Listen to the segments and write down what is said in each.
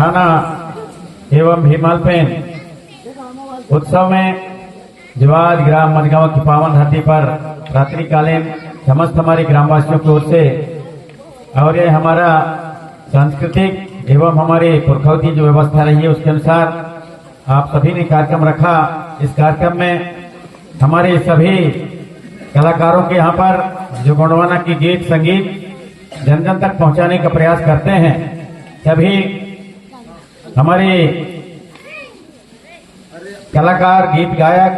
थाना एवं भीमालपेन उत्सव में जो आज ग्राम मझगांव की पावन धरती पर रात्रिकालीन समस्त हमारे ग्रामवासियों की ओर से और ये हमारा सांस्कृतिक एवं हमारे पुरखों की जो व्यवस्था रही है उसके अनुसार आप सभी ने कार्यक्रम रखा। इस कार्यक्रम में हमारे सभी कलाकारों के यहाँ पर जो गोंडवाना की गीत संगीत जन जन तक पहुंचाने का प्रयास करते हैं, सभी हमारे कलाकार, गीत गायक,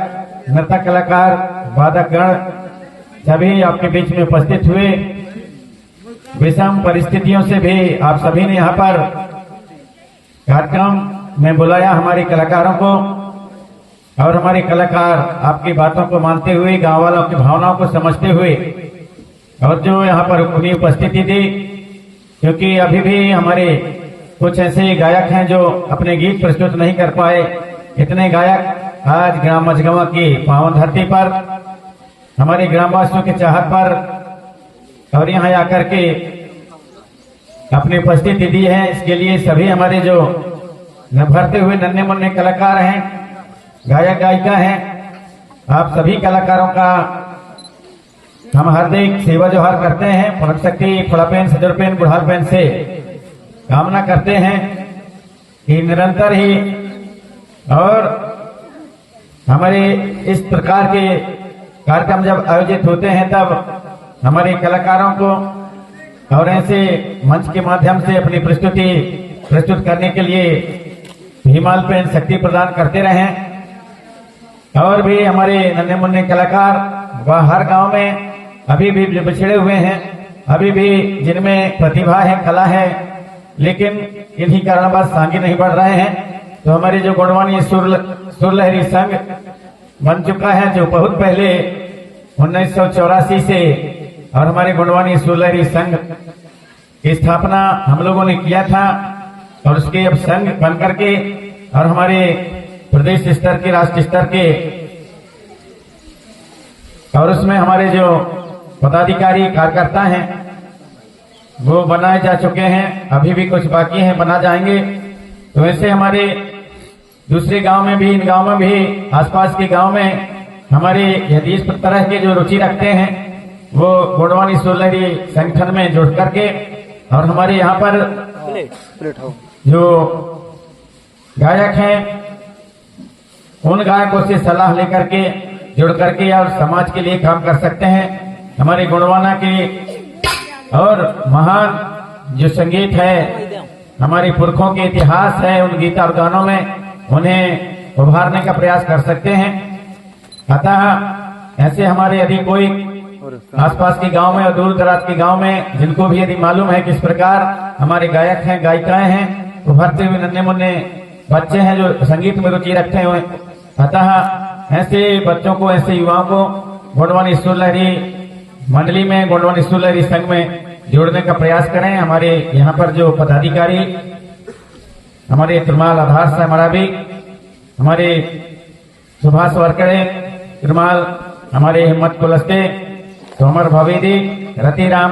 नृत्य कलाकार, वादकगण सभी आपके बीच में उपस्थित हुए। विषम परिस्थितियों से भी आप सभी ने यहाँ पर कार्यक्रम में बुलाया हमारे कलाकारों को और हमारे कलाकार आपकी बातों को मानते हुए, गांव वालों की भावनाओं को समझते हुए और जो यहाँ पर उनकी उपस्थिति थी, क्योंकि अभी भी हमारे कुछ ऐसे गायक हैं जो अपने गीत प्रस्तुत नहीं कर पाए। इतने गायक आज ग्राम मझगांव की पावन धरती पर हमारे ग्रामवासियों के चाहत पर और यहाँ आकर के अपनी उपस्थिति दी है, इसके लिए सभी हमारे जो भरते हुए नन्हे मुन्ने कलाकार हैं, गायक गायिका हैं, आप सभी कलाकारों का हम हार्दिक सेवा जोहार करते हैं। परम शक्ति फड़ापेन सदरपेन बुढ़ापेन से कामना करते हैं कि निरंतर ही और हमारे इस प्रकार के कार्यक्रम जब आयोजित होते हैं तब हमारे कलाकारों को और ऐसे मंच के माध्यम से अपनी प्रस्तुति प्रस्तुत करने के लिए भीमालपेन शक्ति प्रदान करते रहें। और भी हमारे नन्हे मुन्ने कलाकार वह हर गांव में अभी भी बिछड़े हुए हैं, अभी भी जिनमें प्रतिभा है, कला है, लेकिन इन्हीं कारणवश आगे नहीं बढ़ रहे हैं। तो हमारे जो गोंडवानी सुरलहरी संघ बन चुका है, जो बहुत पहले 1984 से और हमारे गोंडवानी सुरलहरी संघ की स्थापना हम लोगों ने किया था और उसके अब संघ बन करके और हमारे प्रदेश स्तर के, राष्ट्रीय स्तर के और उसमें हमारे जो पदाधिकारी कार्यकर्ता हैं वो बनाए जा चुके हैं, अभी भी कुछ बाकी हैं, बना जाएंगे। तो ऐसे हमारे दूसरे गांव में भी, इन गांव में भी, आसपास के गांव में हमारे यदि इस तरह के जो रुचि रखते हैं वो गोंडवानी सुरलहरी संगठन में जुड़ करके और हमारे यहाँ पर जो गायक हैं उन गायकों से सलाह लेकर के जुड़ करके और समाज के लिए काम कर सकते हैं। हमारे गोंडवाना के और महान जो संगीत है, हमारे पुरखों के इतिहास है, उन गीत और गानों में उन्हें उभारने का प्रयास कर सकते हैं। अतः ऐसे हमारे यदि कोई आसपास के गांव में और दूर दराज के गांव में जिनको भी यदि मालूम है किस प्रकार हमारे गायक हैं, गायिकाएं हैं, उभरते हुए नन्हे मुन्ने बच्चे हैं जो संगीत में रुचि रखते हुए, अतः ऐसे बच्चों को, ऐसे युवाओं को गोंडवानी सुरलहरी मंडली में, गोंडवानी सुरलहरी संघ में जोड़ने का प्रयास करें। हमारे यहाँ पर जो पदाधिकारी हमारे त्रिमाल आधार से हमारा भी, हमारे सुभाष वरकड़े त्रिमाल, हमारे हिम्मत कुलस्ते, तोमर भवेदी, रतिराम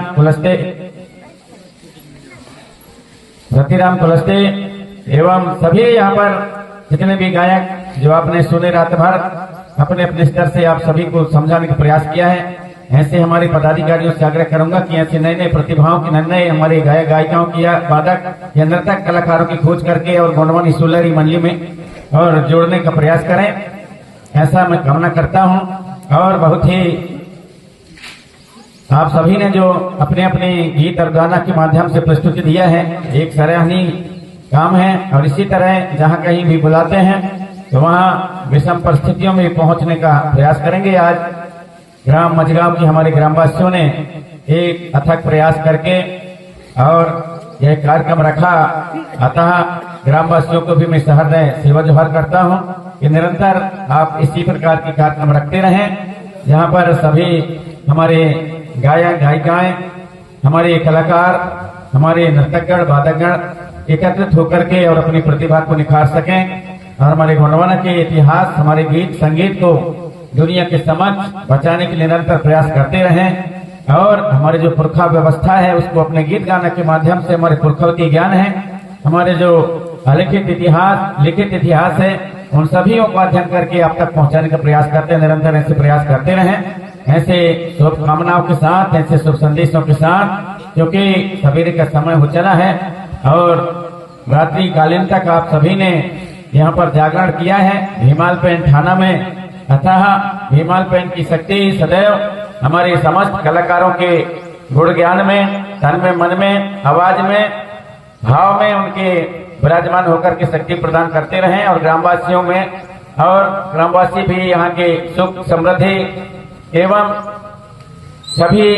कुलस्ते एवं सभी यहाँ पर जितने भी गायक जो आपने सुने रात भर अपने अपने स्तर से आप सभी को समझाने का प्रयास किया है, ऐसे हमारे पदाधिकारियों से आग्रह करूंगा कि ऐसे नए नए प्रतिभाओं की, नए हमारे गायक गायिकाओं की या वादक या नर्तक कलाकारों की खोज करके और गोंडवानी सुरलहरी मंडली में और जोड़ने का प्रयास करें, ऐसा मैं कामना करता हूं। और बहुत ही आप सभी ने जो अपने अपने गीत और गाना के माध्यम से प्रस्तुति दिया है, एक सराहनीय काम है। और इसी तरह जहां कहीं भी बुलाते हैं तो वहां विषम परिस्थितियों में पहुंचने का प्रयास करेंगे। आज ग्राम मझगांव की हमारे ग्रामवासियों ने एक अथक प्रयास करके और यह कार्यक्रम रखा, अतः ग्रामवासियों को भी मैं सहृदय सेवा जोहार करता हूं कि निरंतर आप इसी प्रकार के कार्यक्रम रखते रहें, जहां पर सभी हमारे गायक गायिकाएं, हमारे कलाकार, हमारे नर्तकगण, वादकगण एकत्रित होकर के और अपनी प्रतिभा को निखार सकें और हमारे गोंडवाना के इतिहास, हमारे गीत संगीत को दुनिया के समक्ष बचाने के लिए निरंतर प्रयास करते रहें। और हमारे जो पुरखा व्यवस्था है उसको अपने गीत गाने के माध्यम से, हमारे पुरखों की ज्ञान है, हमारे जो लिखित इतिहास है, उन सभी को अध्ययन करके आप तक पहुंचाने का प्रयास करते हैं। निरंतर ऐसे प्रयास करते रहें, ऐसे शुभकामनाओं के साथ, ऐसे शुभ संदेशों के साथ, क्योंकि सवेरे का समय हो चला है और रात्रि कालीन तक आप सभी ने यहाँ पर जागरण किया है भीमाल पेंट थाना में। अतः भीमाल पेंट की शक्ति सदैव हमारे समस्त कलाकारों के गुण ज्ञान में, तन में, मन में, आवाज में, भाव में उनके विराजमान होकर के शक्ति प्रदान करते रहें और ग्रामवासियों में, और ग्रामवासी भी यहाँ के सुख समृद्धि एवं सभी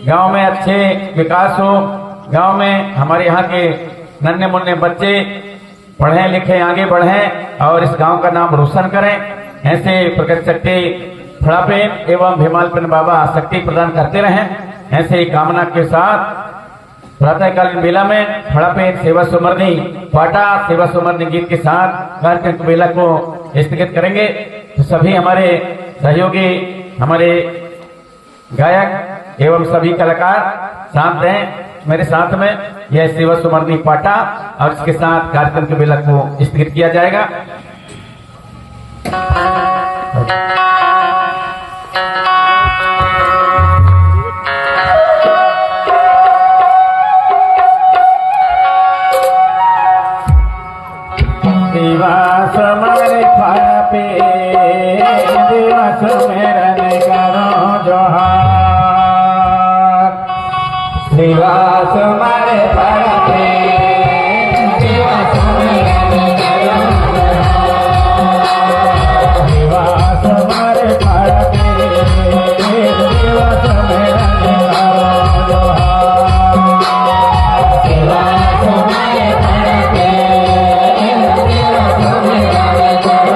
गांव में अच्छे विकास हो, गांव में हमारे यहाँ के नन्हे मुन्ने बच्चे पढ़ें लिखें, आगे बढ़ें और इस गांव का नाम रोशन करें। ऐसे प्रकृति शक्ति फड़ापेन एवं भीमालपेन बाबा शक्ति प्रदान करते रहें। ऐसे कामना के साथ प्रातःकालीन बेला में फड़ापेन सेवा सुमरनी पाटा सेवा सुमरनी गीत के साथ कार्यक्रम बेला को स्थगित करेंगे। तो सभी हमारे सहयोगी, हमारे गायक एवं सभी कलाकार साथ दें मेरे साथ में। यह सेवा सुमरनी पाटा और इसके साथ कार्यक्रम के बेला को स्थगित किया जाएगा। दिवस हमारे पापे दिवस मेरन करो जोहार, दिवस हमारे पापे दिवस मेरन करो जोहार, दिवस हमारे पापे दिवस मेरन करो जोहार, दिवस हमारे पापे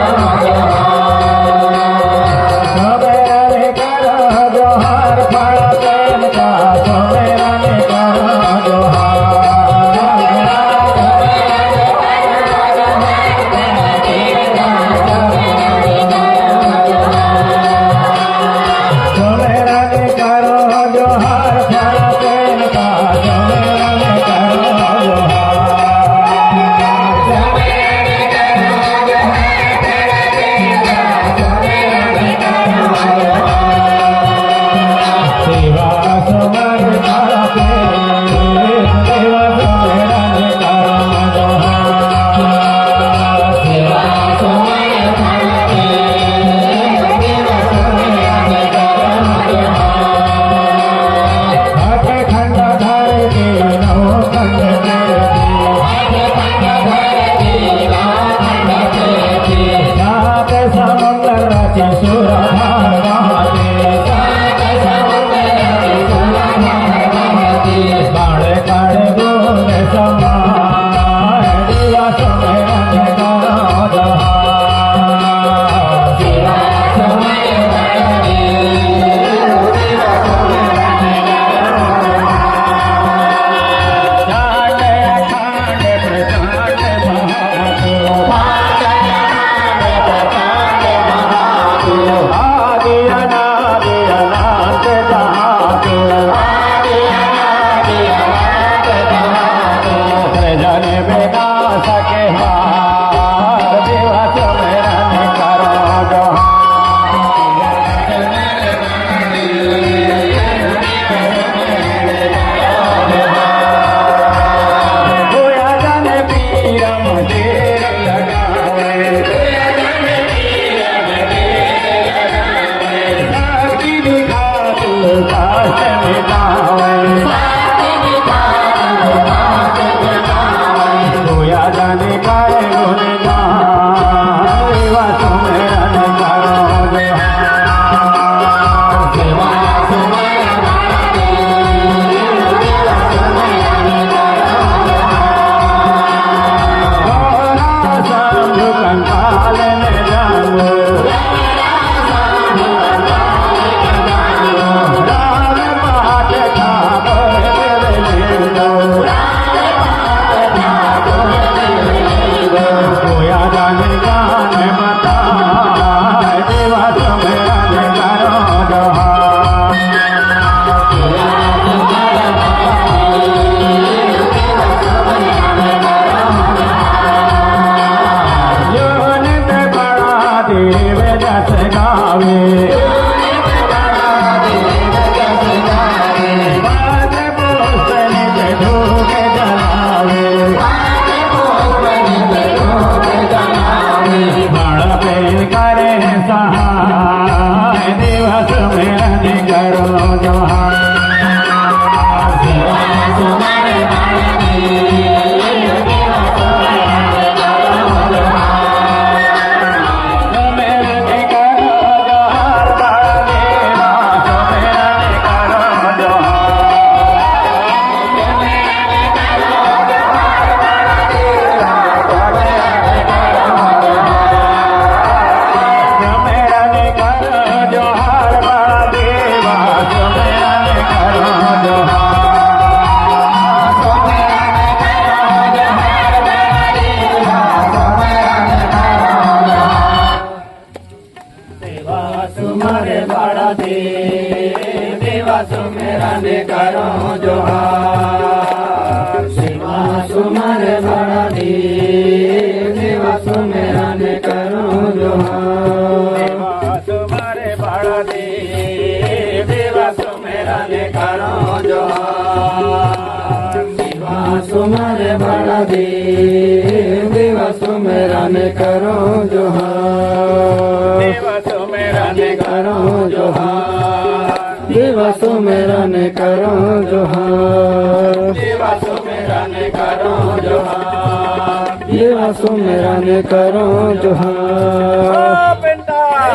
सुमरे बड़ा देव दिवस मेरा ने करो जोहार दिवस मेरा ने करो जोहार दिवस मेरा ने करो जोहार दिवस मेरा ने करो जोहार दिवस मेरा ने करो जोहार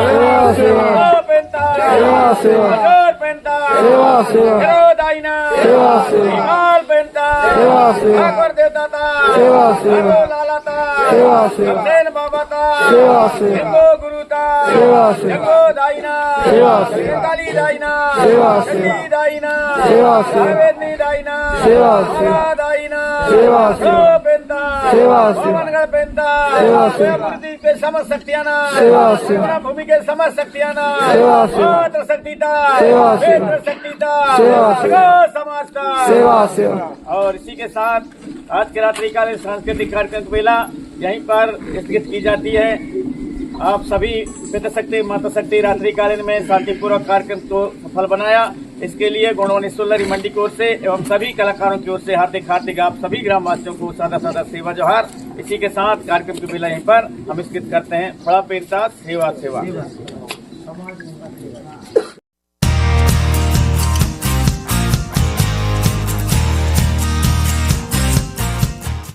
सेवा सेवा सेवा सेवा सेवा सेवा दाइना सेवा सेवा सेवा सेवा देता था सेवा सेवा लाला था सेवा सेवा बाबा था सेवा सेवा गुरु था सेवा सेवा दाइना सेवा सेवा काली दाइना सेवा सेवा दाइना सेवा सेवा दाइना सेवा सेवा दाइना सेवा सेवा पेंता सेवा सेवा पेंता सेवा सेवा पृथ्वी के समझ सकतियाना सेवा सेवा भूमि के समझ सकतियाना सेवा सेवा मात्र शक्ति था सेवा सेवा क्षेत्र शक्ति था सेवा सेवा समाज था सेवा सेवा और इसी के साथ आज के रात्रिकालीन सांस्कृतिक कार्यक्रम की बेला यहीं पर स्थगित की जाती है। आप सभी पिता शक्ति माता शक्ति रात्रिकालीन में शांतिपूर्वक कार्यक्रम को सफल बनाया, इसके लिए गुणवनी सोलरी मंडी की ओर से एवं सभी कलाकारों की ओर से हार्दिक हार्दिक आप सभी ग्रामवासियों को सादा सादा सेवा जोहार। इसी के साथ कार्यक्रम की बेला यहीं पर हम स्थगित करते हैं। बड़ा पेरता सेवा सेवा।